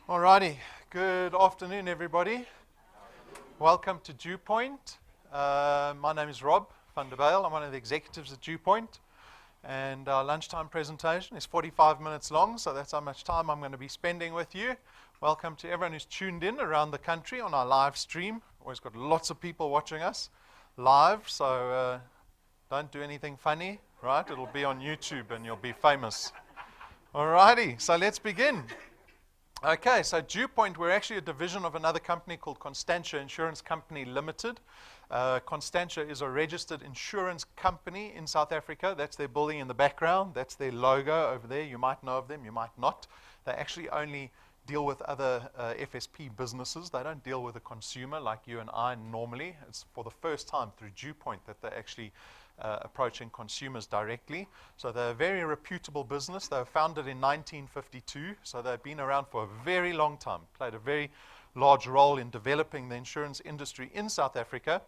Alrighty, good afternoon, everybody. Welcome to DuePoint. My name is Rob van der Bijl. I'm one of the executives at DuePoint, and our lunchtime presentation is 45 minutes long, so that's how much time I'm going to be spending with you. Welcome to everyone who's tuned in around the country on our live stream. Always got lots of people watching us live, so don't do anything funny, right? It'll be on YouTube and you'll be famous. Alrighty, so let's begin. Okay, so DuePoint, we're actually a division of another company called Constantia Insurance Company Limited. Constantia is a registered insurance company in South Africa. That's their building in the background. That's their logo over there. You might know of them, you might not. They actually only deal with other FSP businesses. They don't deal with the consumer like you and I normally. It's for the first time through DuePoint that they're actually approaching consumers directly. So they're a very reputable business. They were founded in 1952, so they've been around for a very long time, played a very large role in developing the insurance industry in South Africa.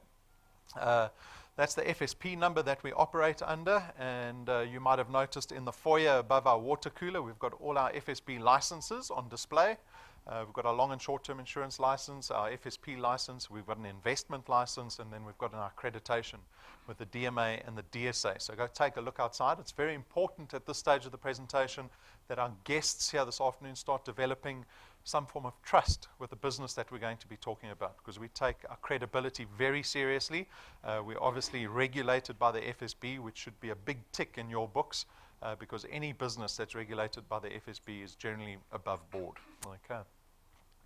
That's the FSP number that we operate under, and you might have noticed in the foyer above our water cooler, we've got all our FSP licenses on display. We've got our long and short-term insurance license, our FSP license, we've got an investment license, and then we've got an accreditation with the DMA and the DSA. So go take a look outside. It's very important at this stage of the presentation that our guests here this afternoon start developing some form of trust with the business that we're going to be talking about, because we take our credibility very seriously. We're obviously regulated by the FSB, which should be a big tick in your books, because any business that's regulated by the FSB is generally above board. Okay.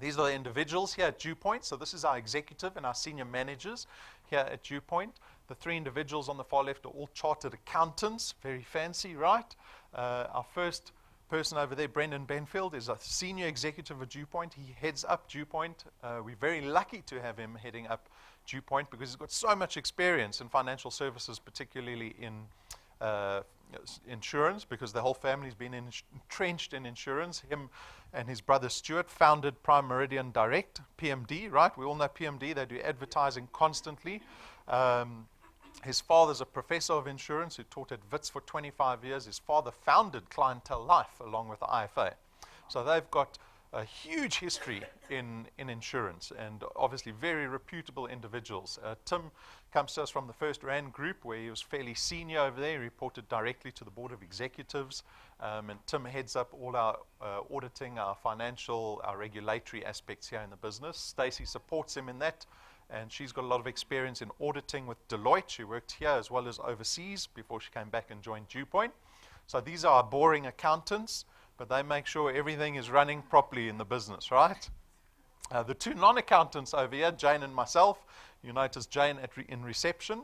These are the individuals here at DuePoint. So this is our executive and our senior managers here at DuePoint. The three individuals on the far left are all chartered accountants. Very fancy, right? Our first person over there, Brendan Benfield, is a senior executive at DuePoint. He heads up DuePoint. We're very lucky to have him heading up DuePoint because he's got so much experience in financial services, particularly in insurance, because the whole family's been entrenched in insurance. Him and his brother Stuart founded Prime Meridian Direct, PMD, right? We all know PMD. They do advertising constantly. His father's a professor of insurance who taught at Wits for 25 years. His father founded Clientele Life along with the IFA. So they've got a huge history in insurance, and obviously very reputable individuals. Tim comes to us from the First Rand Group, where he was fairly senior over there. He reported directly to the Board of Executives, and Tim heads up all our auditing, our financial, our regulatory aspects here in the business. Stacey supports him in that, and she's got a lot of experience in auditing with Deloitte. She worked here as well as overseas before she came back and joined DuePoint. So these are our boring accountants, but they make sure everything is running properly in the business, right? The two non-accountants over here, Jane and myself, you notice Jane in reception.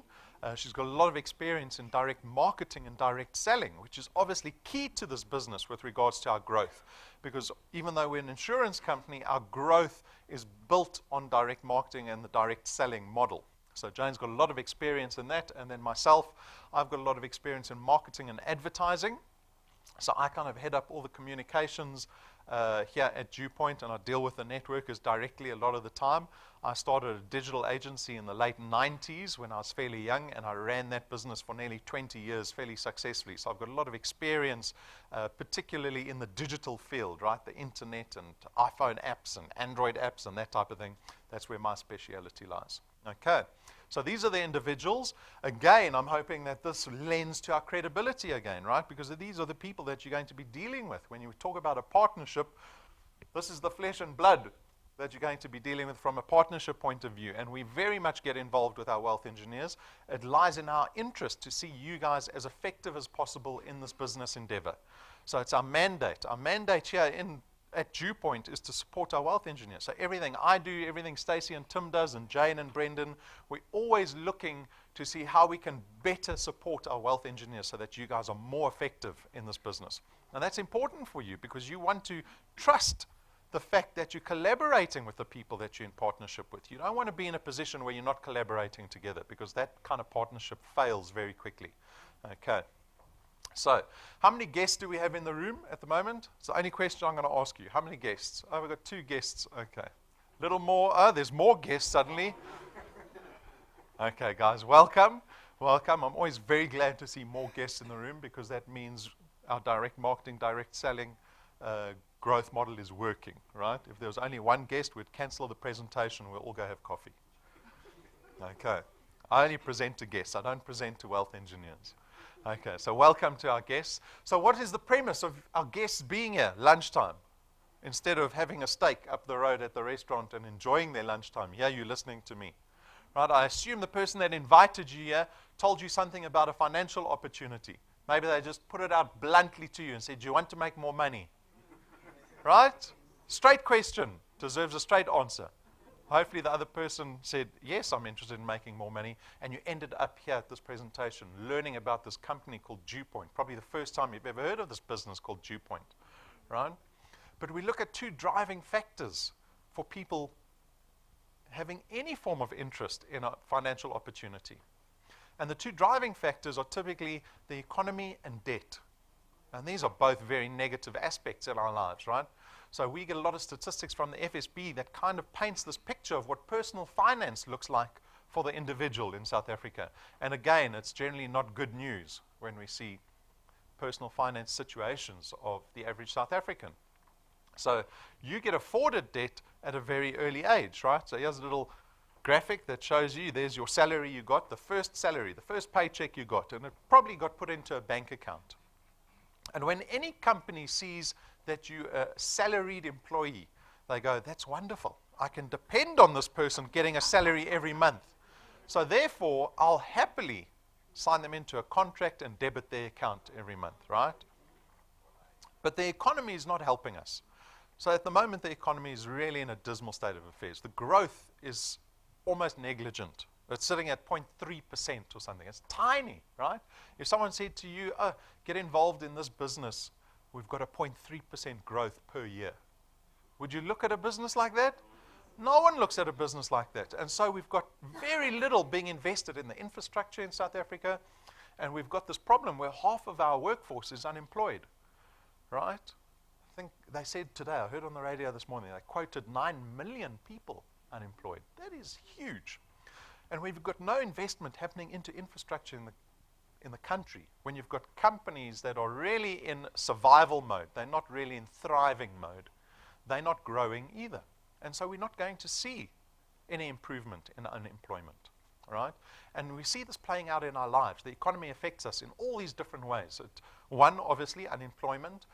She's got a lot of experience in direct marketing and direct selling, which is obviously key to this business with regards to our growth. Because even though we're an insurance company, our growth is built on direct marketing and the direct selling model. So Jane's got a lot of experience in that, and then myself, I've got a lot of experience in marketing and advertising. So I kind of head up all the communications here at DuePoint, and I deal with the networkers directly a lot of the time. I started a digital agency in the late 90s when I was fairly young, and I ran that business for nearly 20 years fairly successfully. So I've got a lot of experience, particularly in the digital field, right? The internet and iPhone apps and Android apps and that type of thing. That's where my speciality lies. Okay. So these are the individuals. Again, I'm hoping that this lends to our credibility again, right? Because these are the people that you're going to be dealing with. When you talk about a partnership, this is the flesh and blood that you're going to be dealing with from a partnership point of view. And we very much get involved with our wealth engineers. It lies in our interest to see you guys as effective as possible in this business endeavor. So it's our mandate. Our mandate here at DuePoint is to support our wealth engineers. So everything I do, everything Stacey and Tim does, and Jane and Brendan, we're always looking to see how we can better support our wealth engineers so that you guys are more effective in this business. And that's important for you because you want to trust the fact that you're collaborating with the people that you're in partnership with. You don't want to be in a position where you're not collaborating together, because that kind of partnership fails very quickly. Okay. So, how many guests do we have in the room at the moment? It's the only question I'm going to ask you. How many guests? Oh, we've got 2 guests. Okay. Little more. Oh, there's more guests suddenly. Okay, guys, welcome. Welcome. I'm always very glad to see more guests in the room, because that means our direct marketing, direct selling growth model is working, right? If there was only one guest, we'd cancel the presentation, we'll all go have coffee. Okay. I only present to guests. I don't present to wealth engineers. Okay, so welcome to our guests. So what is the premise of our guests being here, lunchtime? Instead of having a steak up the road at the restaurant and enjoying their lunchtime, here you're listening to me. Right? I assume the person that invited you here told you something about a financial opportunity. Maybe they just put it out bluntly to you and said, do you want to make more money? Right? Straight question deserves a straight answer. Hopefully the other person said, yes, I'm interested in making more money, and you ended up here at this presentation learning about this company called DuePoint, probably the first time you've ever heard of this business called DuePoint, right? But we look at two driving factors for people having any form of interest in a financial opportunity. And the two driving factors are typically the economy and debt. And these are both very negative aspects in our lives, right? So we get a lot of statistics from the FSB that kind of paints this picture of what personal finance looks like for the individual in South Africa. And again, it's generally not good news when we see personal finance situations of the average South African. So you get afforded debt at a very early age, right? So here's a little graphic that shows you, there's your salary you got, the first salary, the first paycheck you got, and it probably got put into a bank account. And when any company sees that you're a salaried employee, they go, that's wonderful. I can depend on this person getting a salary every month. So therefore, I'll happily sign them into a contract and debit their account every month, right? But the economy is not helping us. So at the moment, the economy is really in a dismal state of affairs. The growth is almost negligent. It's sitting at 0.3% or something. It's tiny, right? If someone said to you, oh, get involved in this business, we've got a 0.3% growth per year. Would you look at a business like that? No one looks at a business like that. And so we've got very little being invested in the infrastructure in South Africa, and we've got this problem where half of our workforce is unemployed, right? I think they said today, I heard on the radio this morning, they quoted 9 million people unemployed. That is huge. And we've got no investment happening into infrastructure in the country when you've got companies that are really in survival mode. They're not really in thriving mode. They're not growing either. And so we're not going to see any improvement in unemployment, right? And we see this playing out in our lives. The economy affects us in all these different ways. One, obviously, unemployment.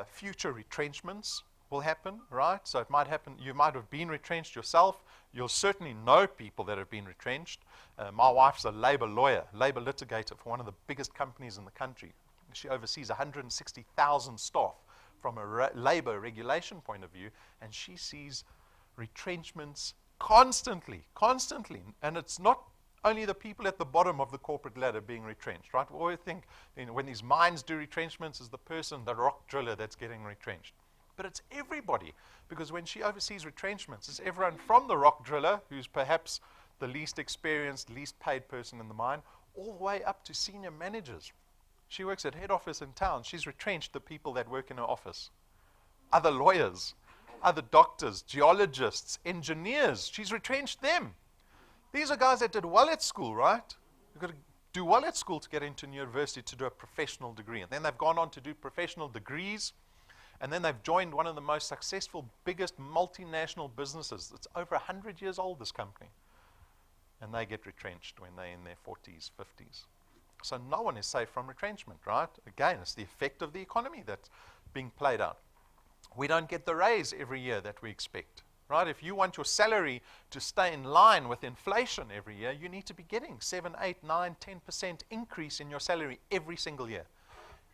Future retrenchments will happen, right? So it might happen, you might have been retrenched yourself. You'll certainly know people that have been retrenched. My wife's a labor lawyer, labor litigator for one of the biggest companies in the country. She oversees 160,000 staff from a labor regulation point of view, and she sees retrenchments constantly. And it's not only the people at the bottom of the corporate ladder being retrenched, right? We always think, when these mines do retrenchments, is the person, the rock driller, that's getting retrenched. But it's everybody, because when she oversees retrenchments, it's everyone from the rock driller, who's perhaps the least experienced, least paid person in the mine, all the way up to senior managers. She works at head office in town. She's retrenched the people that work in her office. Other lawyers, other doctors, geologists, engineers. She's retrenched them. These are guys that did well at school, right? You've got to do well at school to get into university to do a professional degree. And then they've gone on to do professional degrees. And then they've joined one of the most successful, biggest multinational businesses. It's over 100 years old, this company. And they get retrenched when they're in their 40s, 50s. So no one is safe from retrenchment, right? Again, it's the effect of the economy that's being played out. We don't get the raise every year that we expect, right? If you want your salary to stay in line with inflation every year, you need to be getting 7, 8, 9, 10% increase in your salary every single year.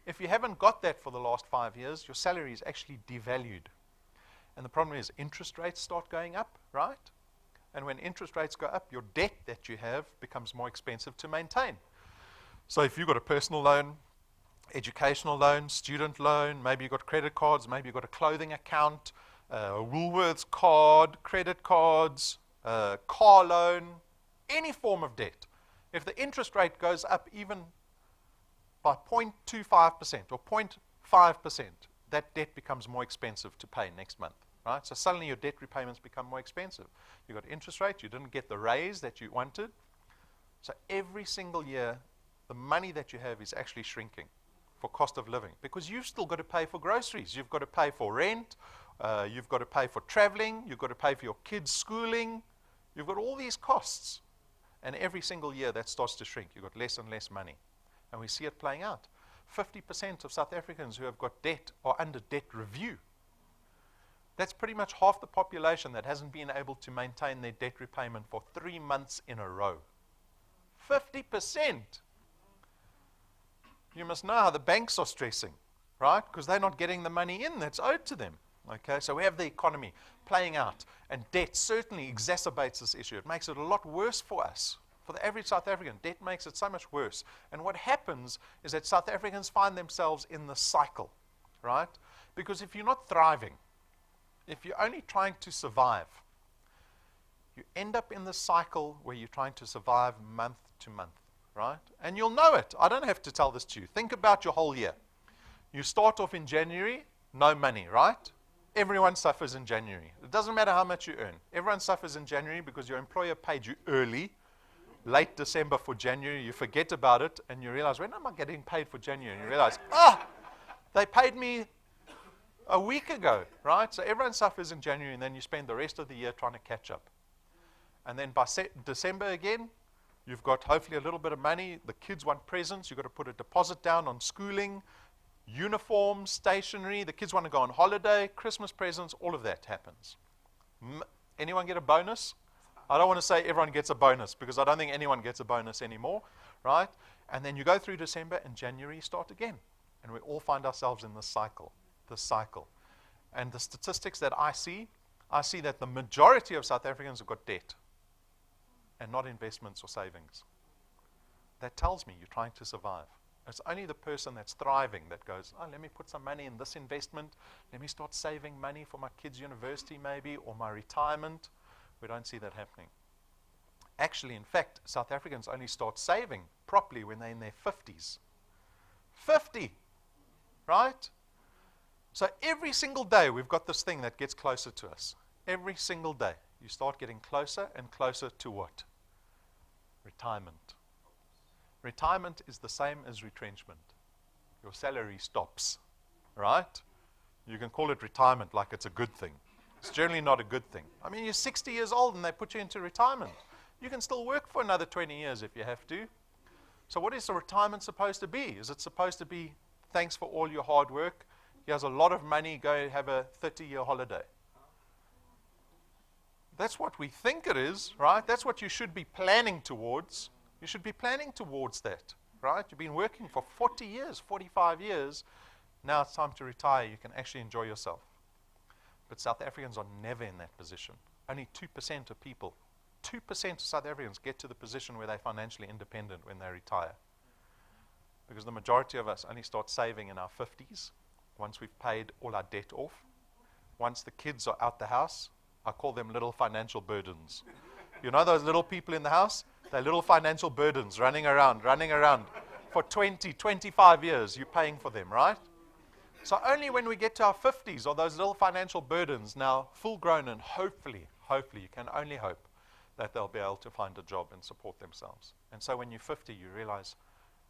If you haven't got that for the last 5 years, your salary is actually devalued. And the problem is interest rates start going up, right? And when interest rates go up, your debt that you have becomes more expensive to maintain. So if you've got a personal loan, educational loan, student loan, maybe you've got credit cards, maybe you've got a clothing account, a Woolworths card, credit cards, car loan, any form of debt. If the interest rate goes up even by 0.25% or 0.5%, that debt becomes more expensive to pay next month, right? So suddenly your debt repayments become more expensive. You've got interest rate, you didn't get the raise that you wanted. So every single year, the money that you have is actually shrinking. for cost of living, because you've still got to pay for groceries, you've got to pay for rent, you've got to pay for traveling, you've got to pay for your kids' schooling, you've got all these costs. And every single year that starts to shrink. You've got less and less money. And we see it playing out. 50% of South Africans who have got debt are under debt review. That's pretty much half the population that hasn't been able to maintain their debt repayment for 3 months in a row. 50%. You must know how the banks are stressing, right? Because they're not getting the money in that's owed to them. Okay, so we have the economy playing out, and debt certainly exacerbates this issue. It makes it a lot worse for us. For the average South African, debt makes it so much worse. And what happens is that South Africans find themselves in the cycle, right? Because if you're not thriving, if you're only trying to survive, you end up in the cycle where you're trying to survive month to month, right? And you'll know it. I don't have to tell this to you. Think about your whole year. You start off in January, no money, right? Everyone suffers in January. It doesn't matter how much you earn. Everyone suffers in January because your employer paid you early, late December for January. You forget about it, and you realize, when am I getting paid for January? And you realize, they paid me a week ago, right? So everyone suffers in January, and then you spend the rest of the year trying to catch up. And then by December again, you've got hopefully a little bit of money. The kids want presents. You've got to put a deposit down on schooling, uniforms, stationery. The kids want to go on holiday, Christmas presents, all of that happens. Anyone get a bonus? I don't want to say everyone gets a bonus, because I don't think anyone gets a bonus anymore, right? And then you go through December, and January you start again. And we all find ourselves in this cycle. And the statistics that I see that the majority of South Africans have got debt and not investments or savings. That tells me you're trying to survive. It's only the person that's thriving that goes, let me put some money in this investment. Let me start saving money for my kids' university maybe, or my retirement. We don't see that happening. Actually, in fact, South Africans only start saving properly when they're in their 50s. 50, right? So every single day we've got this thing that gets closer to us. Every single day you start getting closer and closer to what? Retirement. Retirement is the same as retrenchment. Your salary stops, right? You can call it retirement like it's a good thing. It's generally not a good thing. I mean, you're 60 years old and they put you into retirement. You can still work for another 20 years if you have to. So what is the retirement supposed to be? Is it supposed to be, thanks for all your hard work, here's a lot of money, go have a 30-year holiday? That's what we think it is, right? That's what you should be planning towards. You should be planning towards that, right? You've been working for 40 years, 45 years. Now it's time to retire. You can actually enjoy yourself. But South Africans are never in that position. Only 2% of people, 2% of South Africans get to the position where they're financially independent when they retire. Because the majority of us only start saving in our 50s, once we've paid all our debt off. Once the kids are out the house, I call them little financial burdens. You know those little people in the house? They're little financial burdens running around. For 20, 25 years, you're paying for them, right? So only when we get to our 50s are those little financial burdens now full grown, and hopefully, you can only hope that they'll be able to find a job and support themselves. And so when you're 50, you realize,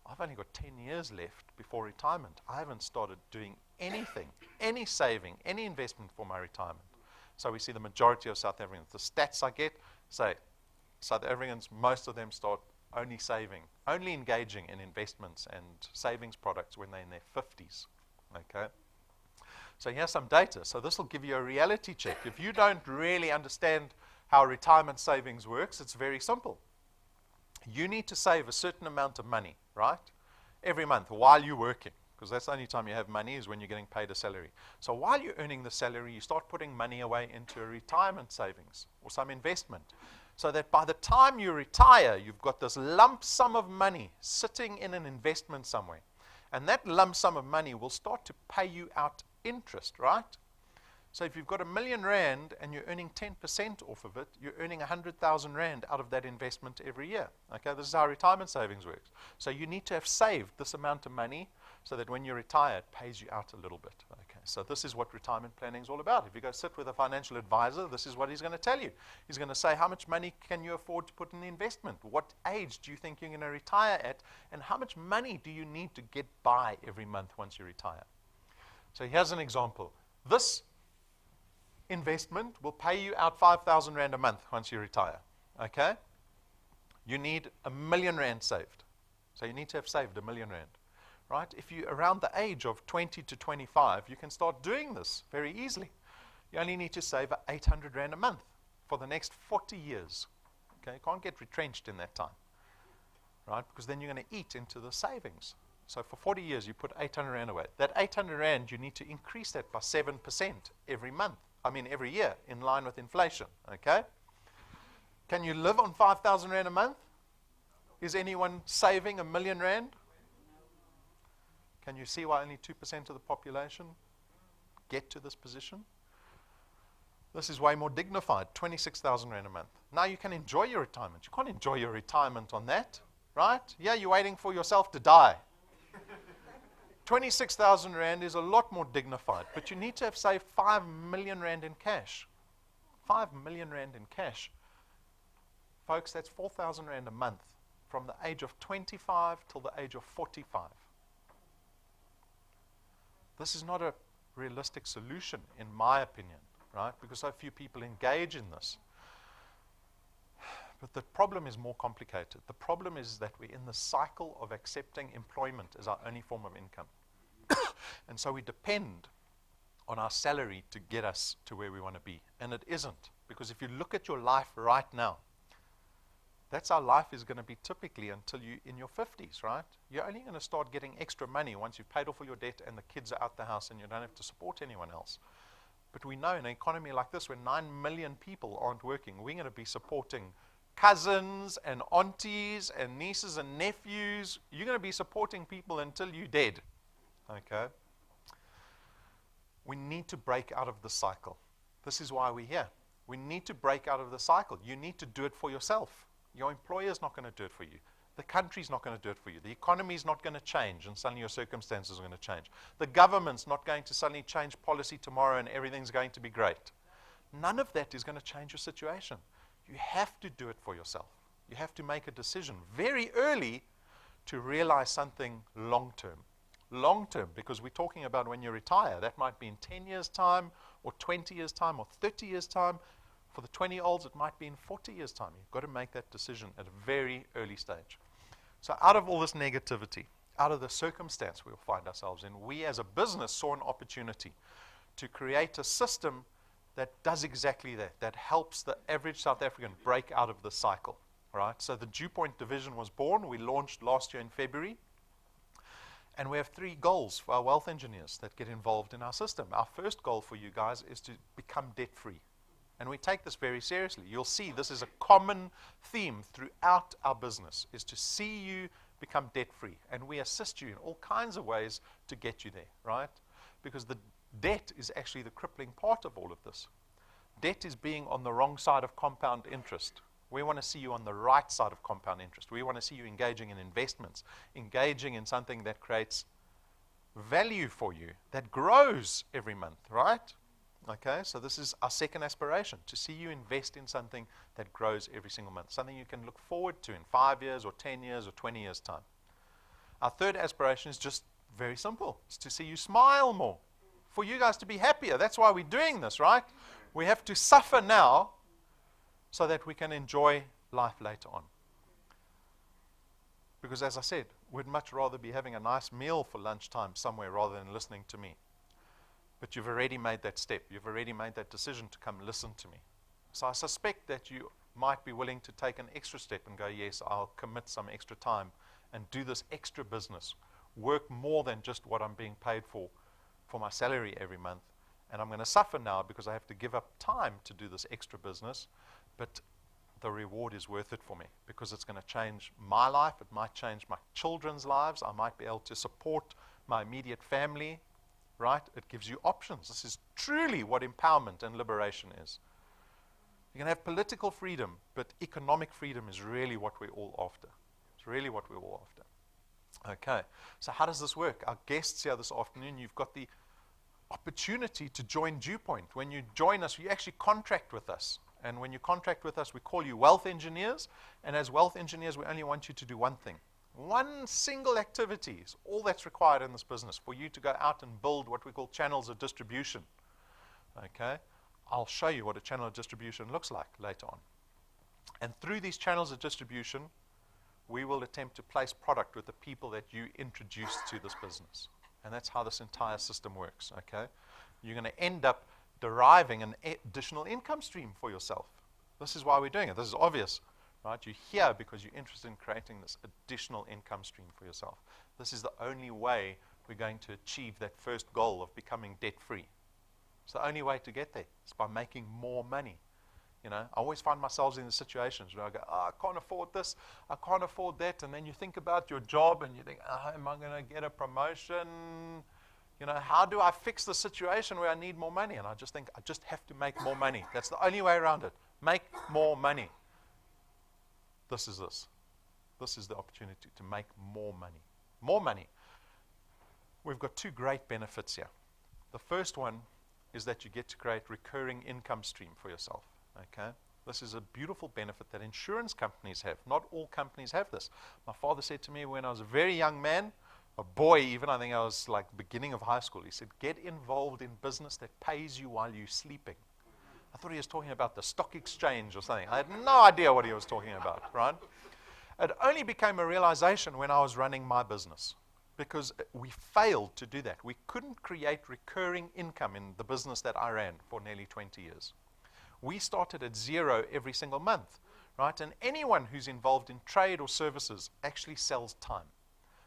I've only got 10 years left before retirement. I haven't started doing anything, any saving, any investment for my retirement. So we see the majority of South Africans. The stats I get say South Africans, most of them start only saving, only engaging in investments and savings products when they're in their 50s. Okay? So here's some data. So this will give you a reality check. If you don't really understand how retirement savings works, it's very simple. You need to save a certain amount of money, right? Every month while you're working. Because that's the only time you have money is when you're getting paid a salary. So while you're earning the salary, you start putting money away into a retirement savings or some investment. So that by the time you retire, you've got this lump sum of money sitting in an investment somewhere. And that lump sum of money will start to pay you out interest, right? So if you've got R1 million and you're earning 10% off of it, you're earning 100,000 Rand out of that investment every year. Okay, this is how retirement savings works. So you need to have saved this amount of money so that when you retire, it pays you out a little bit. Okay, so this is what retirement planning is all about. If you go sit with a financial advisor, this is what he's going to tell you. He's going to say, how much money can you afford to put in the investment? What age do you think you're going to retire at? And how much money do you need to get by every month once you retire? So here's an example. This investment will pay you out 5,000 Rand a month once you retire. Okay? You need R1,000,000 saved. So you need to have saved R1,000,000 Rand. Right? If you're around the age of 20 to 25, you can start doing this very easily. You only need to save 800 Rand a month for the next 40 years. Okay? You can't get retrenched in that time. Right? Because then you're going to eat into the savings. So for 40 years, you put 800 Rand away. That 800 Rand, you need to increase that by 7% every year, in line with inflation. Okay? Can you live on 5,000 Rand a month? Is anyone saving R1,000,000 Rand? Can you see why only 2% of the population get to this position? This is way more dignified, 26,000 Rand a month. Now you can enjoy your retirement. You can't enjoy your retirement on that, right? Yeah, you're waiting for yourself to die. 26,000 Rand is a lot more dignified, but you need to have saved 5,000,000 Rand in cash. 5,000,000 Rand in cash. Folks, that's 4,000 Rand a month from the age of 25 till the age of 45. This is not a realistic solution, in my opinion, right? Because so few people engage in this. But the problem is more complicated. The problem is that we're in the cycle of accepting employment as our only form of income. And so we depend on our salary to get us to where we want to be. And it isn't. Because if you look at your life right now, that's how life is going to be typically until you're in your 50s, right? You're only going to start getting extra money once you've paid off all your debt and the kids are out the house and you don't have to support anyone else. But we know in an economy like this, where 9 million people aren't working, we're going to be supporting cousins and aunties and nieces and nephews. You're going to be supporting people until you're dead. Okay? We need to break out of the cycle. This is why we're here. We need to break out of the cycle. You need to do it for yourself. Your employer's not going to do it for you. The country's not going to do it for you. The economy's not going to change and suddenly your circumstances are going to change. The government's not going to suddenly change policy tomorrow and everything's going to be great. None of that is going to change your situation. You have to do it for yourself. You have to make a decision very early to realize something long-term. Long-term, because we're talking about when you retire. That might be in 10 years' time or 20 years' time or 30 years' time. For the 20-olds, it might be in 40 years' time. You've got to make that decision at a very early stage. So out of all this negativity, out of the circumstance we'll find ourselves in, we as a business saw an opportunity to create a system that does exactly that, that helps the average South African break out of the cycle. Right? So the DuePoint division was born. We launched last year in February. And we have 3 goals for our wealth engineers that get involved in our system. Our first goal for you guys is to become debt-free. And we take this very seriously. You'll see this is a common theme throughout our business, is to see you become debt-free. And we assist you in all kinds of ways to get you there, right? Because the debt is actually the crippling part of all of this. Debt is being on the wrong side of compound interest. We want to see you on the right side of compound interest. We want to see you engaging in investments, engaging in something that creates value for you, that grows every month, right? Okay, so this is our second aspiration, to see you invest in something that grows every single month, something you can look forward to in 5 years or 10 years or 20 years' time. Our third aspiration is just very simple. It's to see you smile more, for you guys to be happier. That's why we're doing this, right? We have to suffer now so that we can enjoy life later on. Because as I said, we'd much rather be having a nice meal for lunchtime somewhere rather than listening to me. But you've already made that step. You've already made that decision to come listen to me. So I suspect that you might be willing to take an extra step and go, yes, I'll commit some extra time and do this extra business. Work more than just what I'm being paid for my salary every month. And I'm going to suffer now because I have to give up time to do this extra business. But the reward is worth it for me because it's going to change my life. It might change my children's lives. I might be able to support my immediate family. Right? It gives you options. This is truly what empowerment and liberation is. You can have political freedom, but economic freedom is really what we're all after. It's really what we're all after. Okay, so how does this work? Our guests here this afternoon, you've got the opportunity to join DuePoint. When you join us, you actually contract with us. And when you contract with us, we call you wealth engineers. And as wealth engineers, we only want you to do one thing. One single activity is all that's required in this business for you to go out and build what we call channels of distribution. Okay? I'll show you what a channel of distribution looks like later on. And through these channels of distribution, we will attempt to place product with the people that you introduce to this business. And that's how this entire system works, okay? You're going to end up deriving an additional income stream for yourself. This is why we're doing it. This is obvious, right? You're here because you're interested in creating this additional income stream for yourself. This is the only way we're going to achieve that first goal of becoming debt-free. It's the only way to get there. It's by making more money. You know, I always find myself in the situations where I go, I can't afford this, I can't afford that, and then you think about your job and you think, am I going to get a promotion? You know, how do I fix the situation where I need more money? And I just think, I just have to make more money. That's the only way around it. Make more money. This is this. This is the opportunity to make more money. More money. We've got two great benefits here. The first one is that you get to create recurring income stream for yourself. Okay, this is a beautiful benefit that insurance companies have. Not all companies have this. My father said to me when I was a very young man, a boy even, I think I was like beginning of high school, he said, get involved in business that pays you while you're sleeping. I thought he was talking about the stock exchange or something. I had no idea what he was talking about, right? It only became a realization when I was running my business, because we failed to do that. We couldn't create recurring income in the business that I ran for nearly 20 years. We started at zero every single month, right? And anyone who's involved in trade or services actually sells time.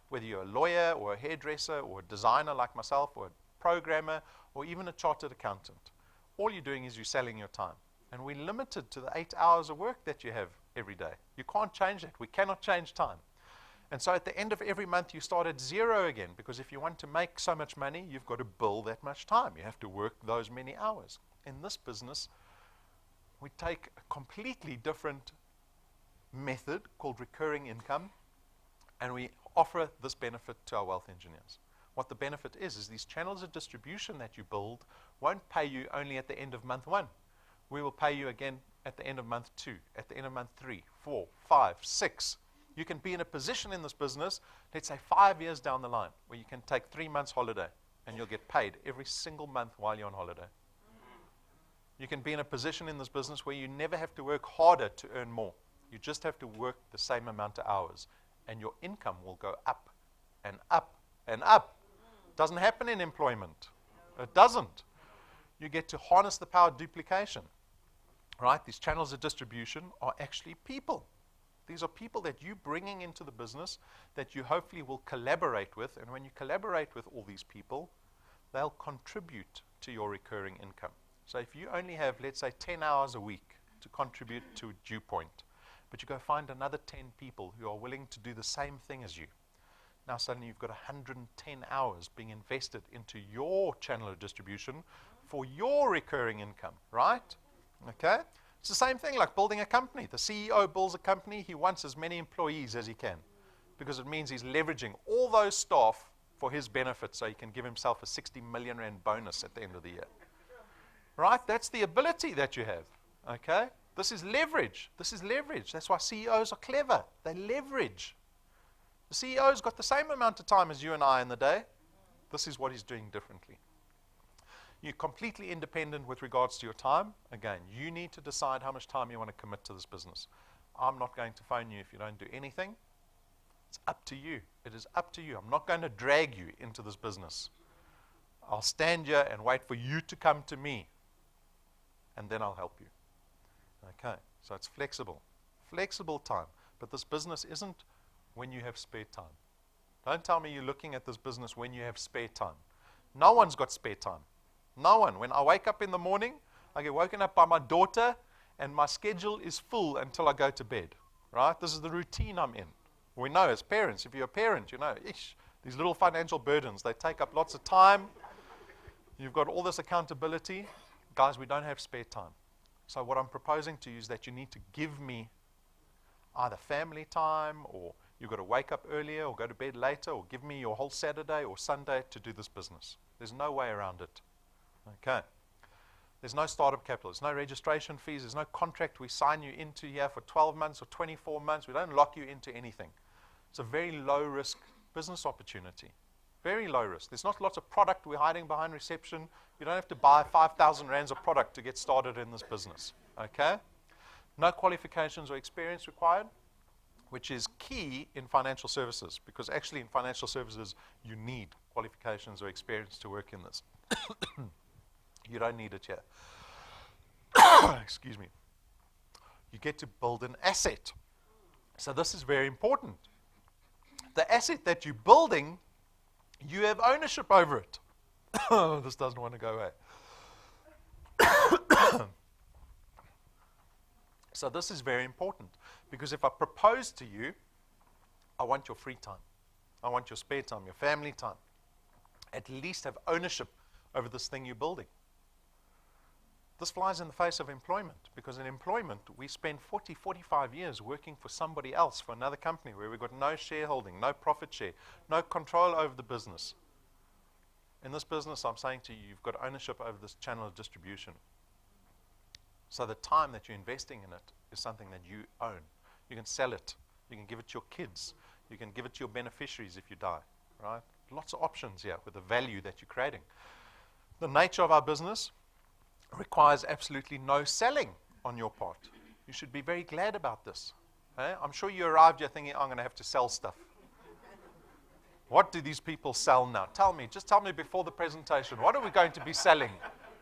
Whether you're a lawyer or a hairdresser or a designer like myself or a programmer or even a chartered accountant, all you're doing is you're selling your time. And we're limited to the 8 hours of work that you have every day. You can't change it. We cannot change time. And so at the end of every month, you start at zero again, because if you want to make so much money, you've got to bill that much time. You have to work those many hours. In this business, we take a completely different method called recurring income, and we offer this benefit to our wealth engineers. What the benefit is these channels of distribution that you build won't pay you only at the end of month 1. We will pay you again at the end of month 2, at the end of month 3, 4, 5, 6. You can be in a position in this business, let's say 5 years down the line, where you can take 3 months holiday, and you'll get paid every single month while you're on holiday. You can be in a position in this business where you never have to work harder to earn more. You just have to work the same amount of hours, and your income will go up and up and up. It doesn't happen in employment. It doesn't. You get to harness the power of duplication, right? These channels of distribution are actually people. These are people that you're bringing into the business that you hopefully will collaborate with, and when you collaborate with all these people, they'll contribute to your recurring income. So if you only have, let's say, 10 hours a week to contribute to DuePoint, but you go find another 10 people who are willing to do the same thing as you, now suddenly you've got 110 hours being invested into your channel of distribution for your recurring income, right? Okay? It's the same thing like building a company. The CEO builds a company, he wants as many employees as he can, because it means he's leveraging all those staff for his benefit so he can give himself a 60 million rand bonus at the end of the year. Right? That's the ability that you have. Okay? This is leverage. This is leverage. That's why CEOs are clever. They leverage. The CEO's got the same amount of time as you and I in the day. This is what he's doing differently. You're completely independent with regards to your time. Again, you need to decide how much time you want to commit to this business. I'm not going to phone you if you don't do anything. It's up to you. It is up to you. I'm not going to drag you into this business. I'll stand here and wait for you to come to me, and then I'll help you. Okay, so it's flexible. Flexible time. But this business isn't when you have spare time. Don't tell me you're looking at this business when you have spare time. No one's got spare time. No one. When I wake up in the morning, I get woken up by my daughter, and my schedule is full until I go to bed. Right? This is the routine I'm in. We know as parents, if you're a parent, you know, these little financial burdens, they take up lots of time. You've got all this accountability. Guys, we don't have spare time. So what I'm proposing to you is that you need to give me either family time or You've got to wake up earlier or go to bed later or give me your whole Saturday or Sunday to do this business. There's no way around it. Okay. There's no startup capital. There's no registration fees. There's no contract we sign you into here for 12 months or 24 months. We don't lock you into anything. It's a very low-risk business opportunity. Very low risk. There's not lots of product we're hiding behind reception. You don't have to buy 5,000 rands of product to get started in this business. Okay? No qualifications or experience required, which is key in financial services, because actually in financial services, you need qualifications or experience to work in this. You don't need it here. Excuse me. You get to build an asset. So this is very important. The asset that you're building, you have ownership over it. This doesn't want to go away. So this is very important, because if I propose to you, I want your free time. I want your spare time, your family time. At least have ownership over this thing you're building. This flies in the face of employment, because in employment, we spend 40, 45 years working for somebody else, for another company, where we've got no shareholding, no profit share, no control over the business. In this business, I'm saying to you, you've got ownership over this channel of distribution. So the time that you're investing in it is something that you own. You can sell it. You can give it to your kids. You can give it to your beneficiaries if you die, right? Lots of options here with the value that you're creating. The nature of our business requires absolutely no selling on your part. You should be very glad about this. Eh? I'm sure you arrived here thinking, I'm going to have to sell stuff. What do these people sell now? Tell me, just tell me before the presentation, what are we going to be selling?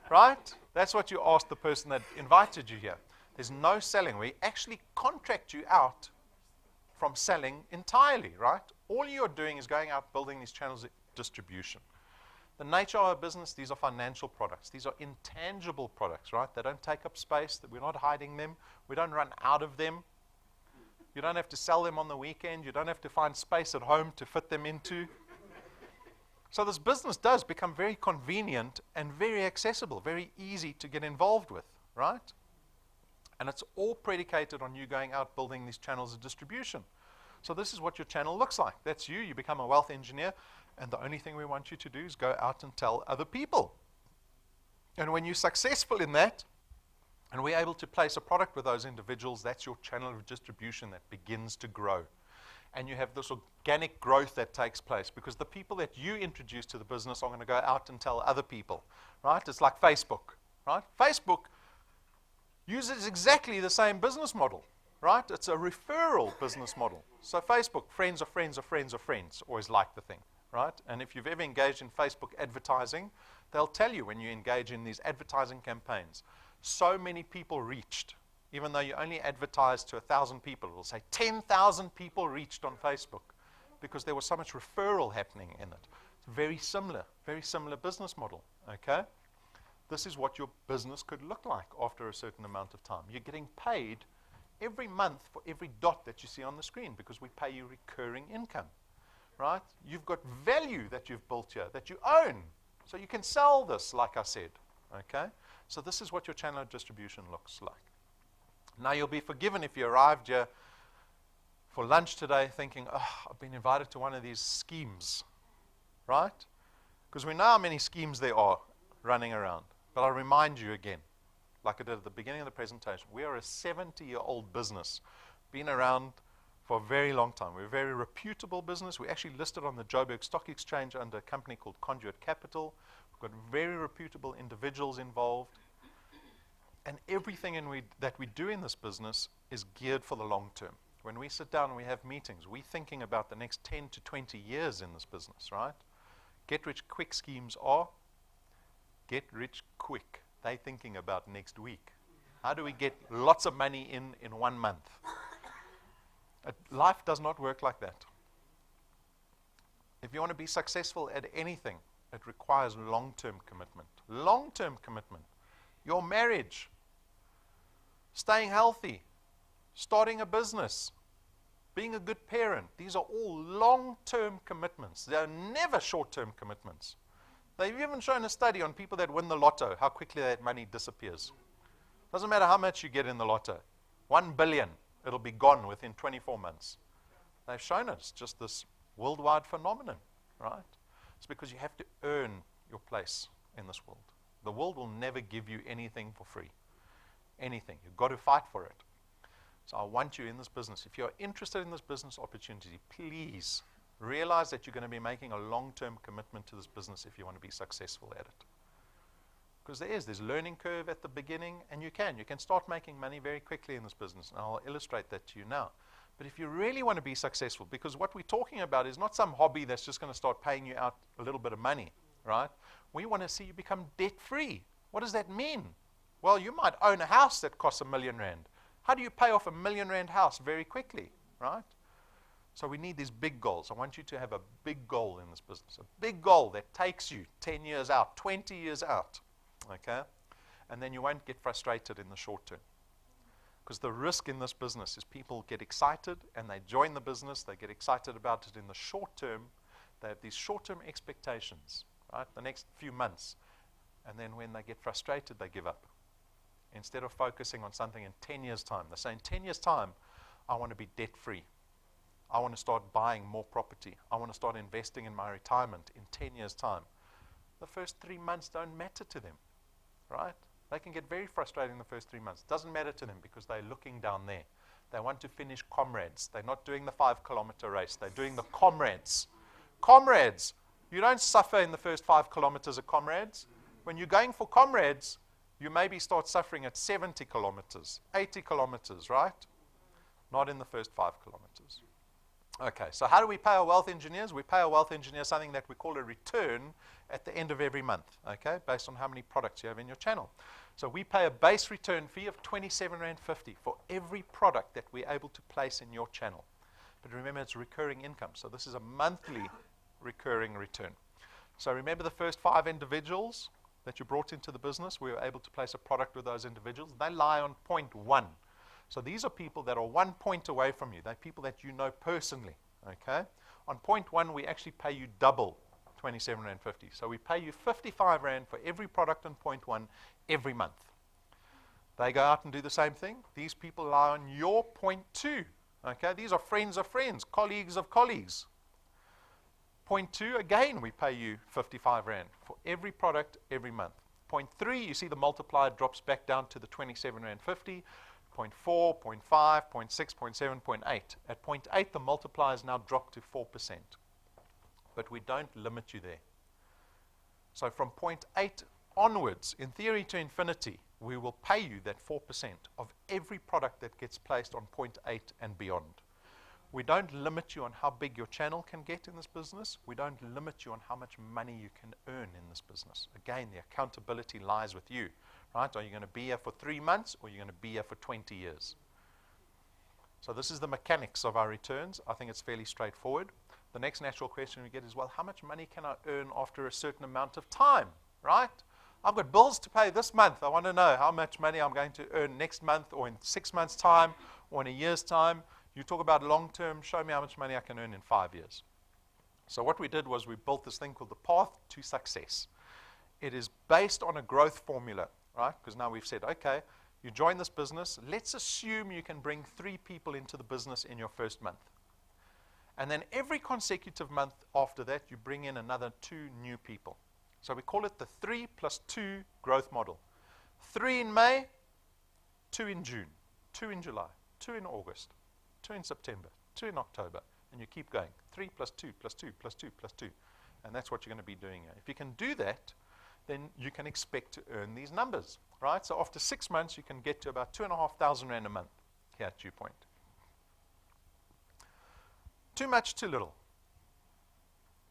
Right? That's what you asked the person that invited you here. There's no selling. We actually contract you out from selling entirely, right? All you're doing is going out building these channels of distribution. The nature of our business, these are financial products. These are intangible products, right? They don't take up space. We're not hiding them. We don't run out of them. You don't have to sell them on the weekend. You don't have to find space at home to fit them into. So this business does become very convenient and very accessible, very easy to get involved with, right? And it's all predicated on you going out building these channels of distribution. So this is what your channel looks like. That's you. You become a wealth engineer. And the only thing we want you to do is go out and tell other people. And when you're successful in that, and we're able to place a product with those individuals, that's your channel of distribution that begins to grow. And you have this organic growth that takes place, because the people that you introduce to the business are going to go out and tell other people, right? It's like Facebook, right? Facebook uses exactly the same business model, right? It's a referral business model. So Facebook, friends of friends of friends of friends, always like the thing. Right? And if you've ever engaged in Facebook advertising, they'll tell you when you engage in these advertising campaigns, so many people reached, even though you only advertised to 1,000 people, it will say 10,000 people reached on Facebook, because there was so much referral happening in it. It's very similar business model, okay? This is what your business could look like after a certain amount of time. You're getting paid every month for every dot that you see on the screen, because we pay you recurring income. Right? You've got value that you've built here, that you own. So you can sell this, like I said. Okay? So this is what your channel of distribution looks like. Now you'll be forgiven if you arrived here for lunch today thinking, oh, I've been invited to one of these schemes. Right? Because we know how many schemes there are running around. But I'll remind you again, like I did at the beginning of the presentation, we are a 70-year-old business, been around for a very long time. We're a very reputable business. We actually listed on the Joburg Stock Exchange under a company called Conduit Capital. We've got very reputable individuals involved. And everything that we do in this business is geared for the long term. When we sit down and we have meetings, we're thinking about the next 10 to 20 years in this business, right? Get-rich-quick schemes are get rich quick. They're thinking about next week. How do we get lots of money in 1 month? Life does not work like that. If you want to be successful at anything, it requires long-term commitment. Long-term commitment. Your marriage, staying healthy, starting a business, being a good parent. These are all long-term commitments. They are never short-term commitments. They've even shown a study on people that win the lotto, how quickly that money disappears. Doesn't matter how much you get in the lotto. 1 billion. It'll be gone within 24 months. They've shown us just this worldwide phenomenon, right? It's because you have to earn your place in this world. The world will never give you anything for free. Anything. You've got to fight for it. So I want you in this business. If you're interested in this business opportunity, please realize that you're going to be making a long-term commitment to this business if you want to be successful at it. Because there's learning curve at the beginning, and you can start making money very quickly in this business, and I'll illustrate that to you now. But if you really want to be successful, because what we're talking about is not some hobby that's just going to start paying you out a little bit of money, right? We want to see you become debt-free. What does that mean? Well, you might own a house that costs R1 million. How do you pay off R1 million house very quickly, right? So we need these big goals. I want you to have a big goal in this business, a big goal that takes you 10 years out, 20 years out, okay? And then you won't get frustrated in the short term. Because the risk in this business is people get excited and they join the business, they get excited about it in the short term, they have these short-term expectations, right, the next few months, and then when they get frustrated, they give up. Instead of focusing on something in 10 years' time, they say in 10 years' time, I want to be debt-free. I want to start buying more property. I want to start investing in my retirement in 10 years' time. The first 3 months don't matter to them, right? They can get very frustrated in the first 3 months. It doesn't matter to them because they're looking down there. They want to finish comrades. They're not doing the 5-kilometer race. They're doing the comrades. Comrades. You don't suffer in the first 5 kilometers of comrades. When you're going for comrades, you maybe start suffering at 70 kilometers, 80 kilometers, right? Not in the first 5 kilometers. Okay, so how do we pay our wealth engineers? We pay our wealth engineers something that we call a return at the end of every month, okay, based on how many products you have in your channel. So we pay a base return fee of R27.50 for every product that we're able to place in your channel. But remember, it's recurring income, so this is a monthly recurring return. So remember the first 5 individuals that you brought into the business, we were able to place a product with those individuals. They lie on point 1. So these are people that are 1 point away from you. They're people that you know personally, okay? On point 1, we actually pay you double R27.50. So we pay you R55 for every product on point 1 every month. They go out and do the same thing. These people lie on your point 2, okay? These are friends of friends, colleagues of colleagues. Point 2, again, we pay you R55 for every product every month. Point 3, you see the multiplier drops back down to the R27.50. Point 4, point 5, point 6, point 7, point 8. At point 8, the multiplier is now dropped to 4%. But we don't limit you there. So from point 8 onwards, in theory to infinity, we will pay you that 4% of every product that gets placed on point 8 and beyond. We don't limit you on how big your channel can get in this business. We don't limit you on how much money you can earn in this business. Again, the accountability lies with you. Right? Are you going to be here for 3 months or are you going to be here for 20 years? So this is the mechanics of our returns. I think it's fairly straightforward. The next natural question we get is, well, how much money can I earn after a certain amount of time? Right? I've got bills to pay this month. I want to know how much money I'm going to earn next month or in 6 months' time or in a year's time. You talk about long term, show me how much money I can earn in 5 years. So what we did was we built this thing called the path to success. It is based on a growth formula. Right? Because now we've said, okay, you join this business. Let's assume you can bring 3 people into the business in your first month. And then every consecutive month after that, you bring in another 2 new people. So we call it the 3 plus 2 growth model. 3 in May, 2 in June, 2 in July, 2 in August, 2 in September, 2 in October. And you keep going. 3 plus 2 plus 2 plus 2 plus 2. And that's what you're going to be doing here. If you can do that, then you can expect to earn these numbers, right? So after 6 months, you can get to about R2,500 a month here at DuePoint. Too much, too little?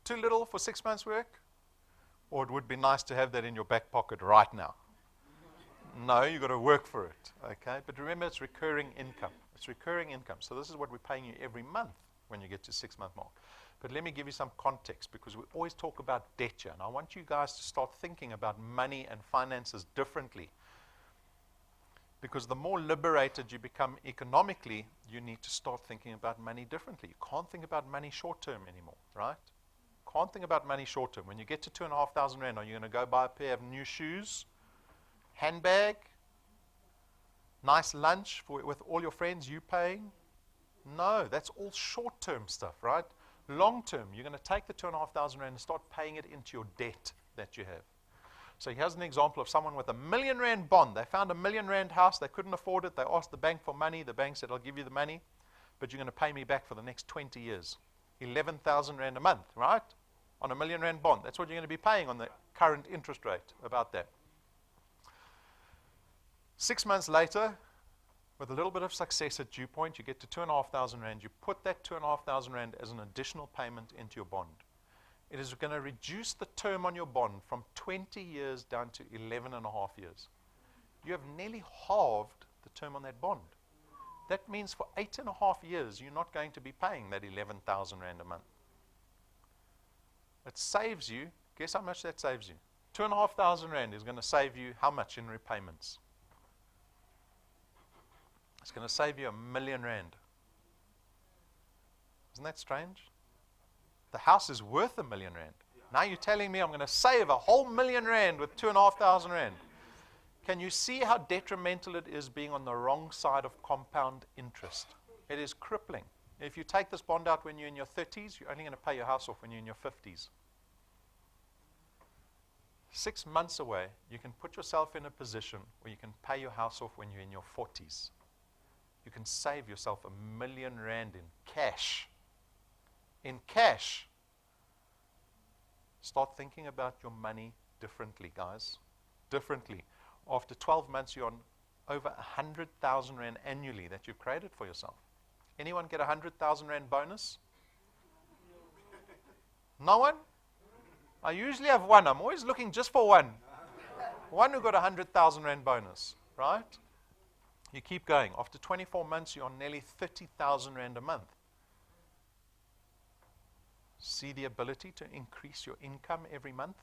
Too little for 6 months' work? Or it would be nice to have that in your back pocket right now? No, you've got to work for it, okay? But remember, it's recurring income. It's recurring income. So this is what we're paying you every month when you get to 6-month mark. But let me give you some context, because we always talk about debt here, and I want you guys to start thinking about money and finances differently. Because the more liberated you become economically, you need to start thinking about money differently. You can't think about money short-term anymore, right? Can't think about money short-term. When you get to R2,500, are you going to go buy a pair of new shoes, handbag, nice lunch with all your friends, you paying? No, that's all short-term stuff, right? Long-term, you're going to take the 2,500 rand and start paying it into your debt that you have. So here's an example of someone with a R1 million bond. They found a R1 million house. They couldn't afford it. They asked the bank for money. The bank said, I'll give you the money, but you're going to pay me back for the next 20 years. 11,000 rand a month, right? On a R1 million bond. That's what you're going to be paying on the current interest rate, about that. 6 months later, with a little bit of success at DuePoint, you get to 2,500 rand. You put that 2,500 rand as an additional payment into your bond. It is going to reduce the term on your bond from 20 years down to 11 and a half years. You have nearly halved the term on that bond. That means for 8.5 years, you're not going to be paying that 11,000 rand a month. It saves you, guess how much that saves you? 2,500 rand is going to save you how much in repayments? It's going to save you R1 million. Isn't that strange? The house is worth R1 million. Now you're telling me I'm going to save a whole R1 million with 2,500 rand. Can you see how detrimental it is being on the wrong side of compound interest? It is crippling. If you take this bond out when you're in your 30s, you're only going to pay your house off when you're in your 50s. 6 months away, you can put yourself in a position where you can pay your house off when you're in your 40s. You can save yourself R1 million in cash. In cash. Start thinking about your money differently, guys. Differently. After 12 months, you're on over 100,000 rand annually that you've created for yourself. Anyone get a 100,000 rand bonus? No one? I usually have one. I'm always looking just for one. One who got a 100,000 rand bonus, right? You keep going. After 24 months, you're on nearly 30,000 rand a month. See the ability to increase your income every month?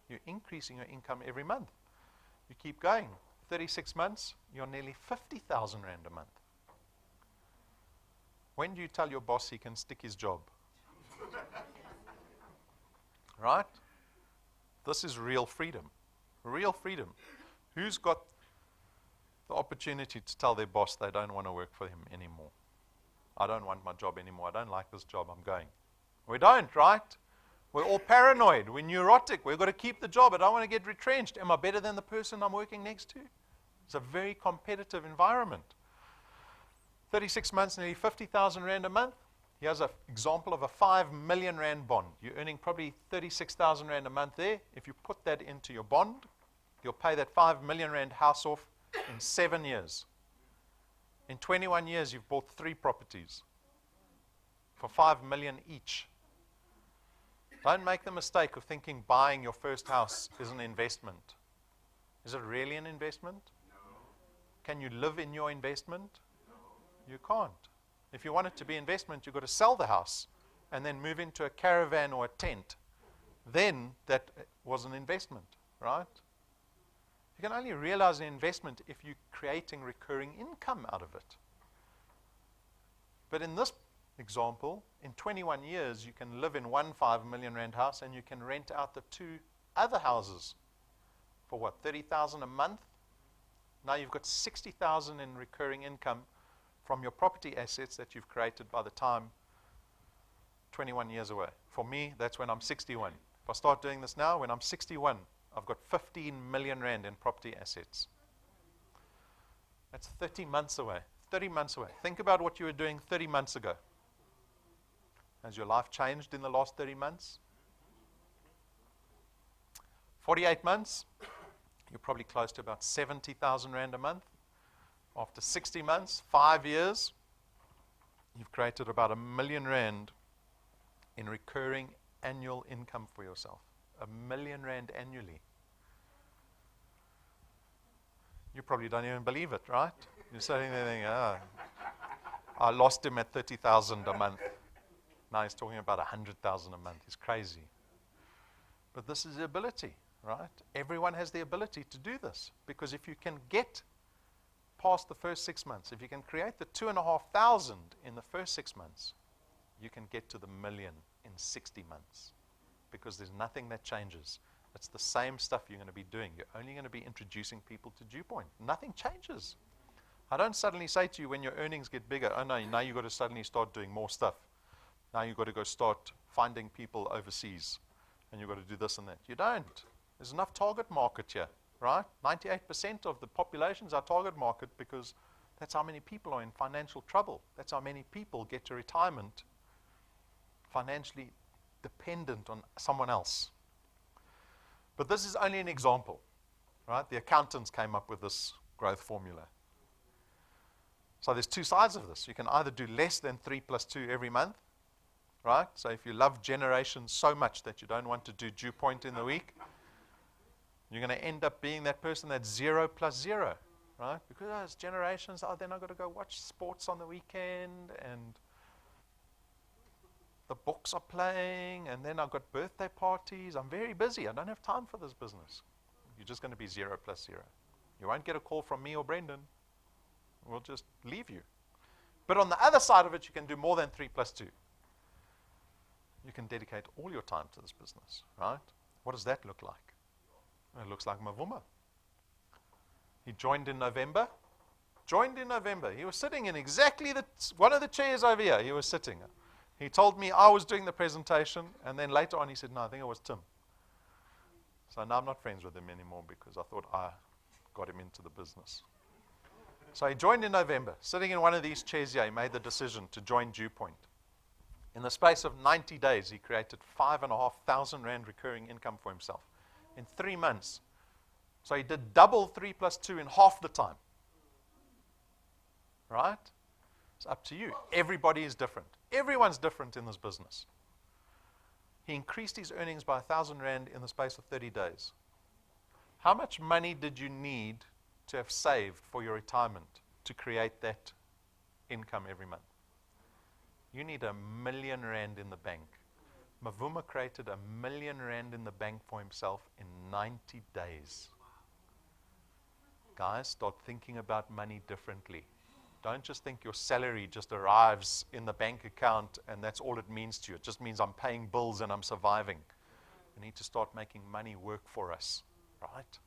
You're increasing your income every month. You keep going. 36 months, you're nearly 50,000 rand a month. When do you tell your boss he can stick his job? Right? This is real freedom. Real freedom. Who's got the opportunity to tell their boss they don't want to work for him anymore? I don't want my job anymore. I don't like this job. I'm going. We don't, right? We're all paranoid. We're neurotic. We've got to keep the job. I don't want to get retrenched. Am I better than the person I'm working next to? It's a very competitive environment. 36 months, nearly 50,000 rand a month. Here's an example of a 5 million rand bond. You're earning probably 36,000 rand a month there. If you put that into your bond, you'll pay that 5 million rand house off in 7 years. In 21 years, you've bought 3 properties for 5 million each. Don't make the mistake of thinking buying your first house is an investment. Is it really an investment? No. Can you live in your investment? No. You can't. If you want it to be investment, you've got to sell the house and then move into a caravan or a tent. Then that was an investment, right? You can only realize an investment if you're creating recurring income out of it. But in this example, in 21 years, you can live in one 5 million rand house and you can rent out the 2 other houses for what, 30,000 a month? Now you've got 60,000 in recurring income from your property assets that you've created by the time 21 years away. For me, that's when I'm 61. If I start doing this now, when I'm 61, I've got 15 million rand in property assets. That's 30 months away. 30 months away. Think about what you were doing 30 months ago. Has your life changed in the last 30 months? 48 months, you're probably close to about 70,000 rand a month. After 60 months, 5 years, you've created about R1 million in recurring annual income for yourself. R1 million annually. You probably don't even believe it, right? You're sitting there thinking, I lost him at 30,000 a month. Now he's talking about 100,000 a month. He's crazy. But this is the ability, right? Everyone has the ability to do this. Because if you can get past the first 6 months, if you can create the 2,500 in the first 6 months, you can get to the million in 60 months. Because there's nothing that changes. It's the same stuff you're going to be doing. You're only going to be introducing people to DuePoint. Nothing changes. I don't suddenly say to you when your earnings get bigger, oh no, now you've got to suddenly start doing more stuff. Now you've got to go start finding people overseas, and you've got to do this and that. You don't. There's enough target market here, right? 98% of the population is our target market because that's how many people are in financial trouble. That's how many people get to retirement financially dependent on someone else. But this is only an example, right? The accountants came up with this growth formula. So there's two sides of this. You can either do less than 3 plus 2 every month, right? So if you love generations so much that you don't want to do DuePoint in the week, you're going to end up being that person that's 0 plus 0, right? Because as generations, then I've got to go watch sports on the weekend, and the books are playing, and then I've got birthday parties. I'm very busy. I don't have time for this business. You're just going to be 0 plus 0. You won't get a call from me or Brendan. We'll just leave you. But on the other side of it, you can do more than 3 plus 2. You can dedicate all your time to this business, right? What does that look like? It looks like Mavuma. He joined in November. He was sitting in exactly one of the chairs over here. He was sitting. He told me I was doing the presentation, and then later on he said, no, I think it was Tim. So now I'm not friends with him anymore because I thought I got him into the business. So he joined in November. Sitting in one of these chairs here, he made the decision to join DuePoint. In the space of 90 days, he created 5,500 Rand recurring income for himself in 3 months. So he did double 3 plus 2 in half the time. Right? It's up to you. Everybody is different. Everyone's different in this business. He increased his earnings by 1,000 Rand in the space of 30 days. How much money did you need to have saved for your retirement to create that income every month? You need 1 million Rand in the bank. Mavuma created 1 million Rand in the bank for himself in 90 days. Guys, start thinking about money differently. Don't just think your salary just arrives in the bank account and that's all it means to you. It just means I'm paying bills and I'm surviving. We need to start making money work for us, right?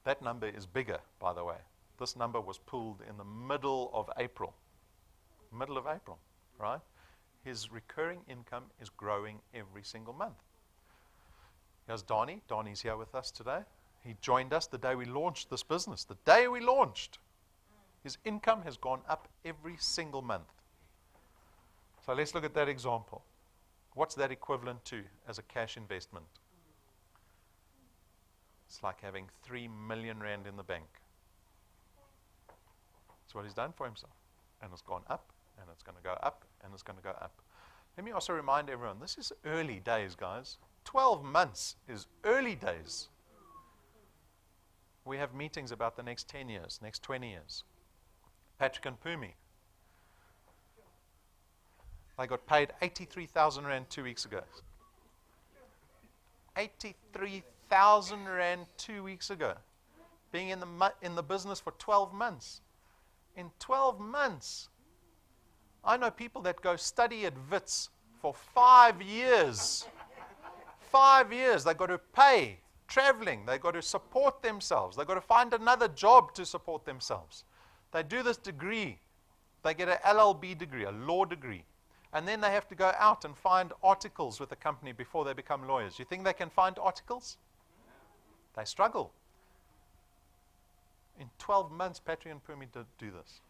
That number is bigger, by the way. This number was pulled in the middle of April. Middle of April, right? His recurring income is growing every single month. Here's Donnie. Donnie's here with us today. He joined us the day we launched this business. The day we launched, his income has gone up every single month. So let's look at that example. What's that equivalent to as a cash investment? It's like having 3 million Rand in the bank. That's what he's done for himself. And it's gone up, and it's going to go up, and it's going to go up. Let me also remind everyone, this is early days, guys. 12 months is early days. We have meetings about the next 10 years, next 20 years. Patrick and Pumi, they got paid 83,000 Rand 2 weeks ago. 83,000 Rand 2 weeks ago. Being in the business for 12 months. In 12 months, I know people that go study at Wits for 5 years. 5 years. They've got to pay, traveling. They've got to support themselves. They've got to find another job to support themselves. They do this degree. They get an LLB degree, a law degree. And then they have to go out and find articles with the company before they become lawyers. You think they can find articles? They struggle. In 12 months, Patrick and Pumi did do this.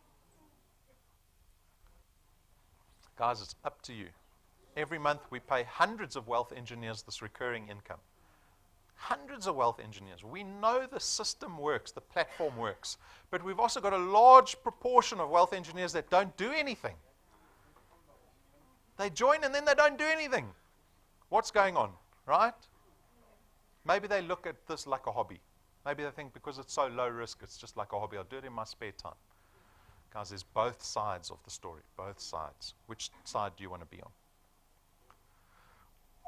Guys, it's up to you. Every month we pay hundreds of wealth engineers this recurring income. Hundreds of wealth engineers. We know the system works, the platform works. But we've also got a large proportion of wealth engineers that don't do anything. They join and then they don't do anything. What's going on, right? Maybe they look at this like a hobby. Maybe they think because it's so low risk, it's just like a hobby. I'll do it in my spare time. Guys, there's both sides of the story, both sides. Which side do you want to be on?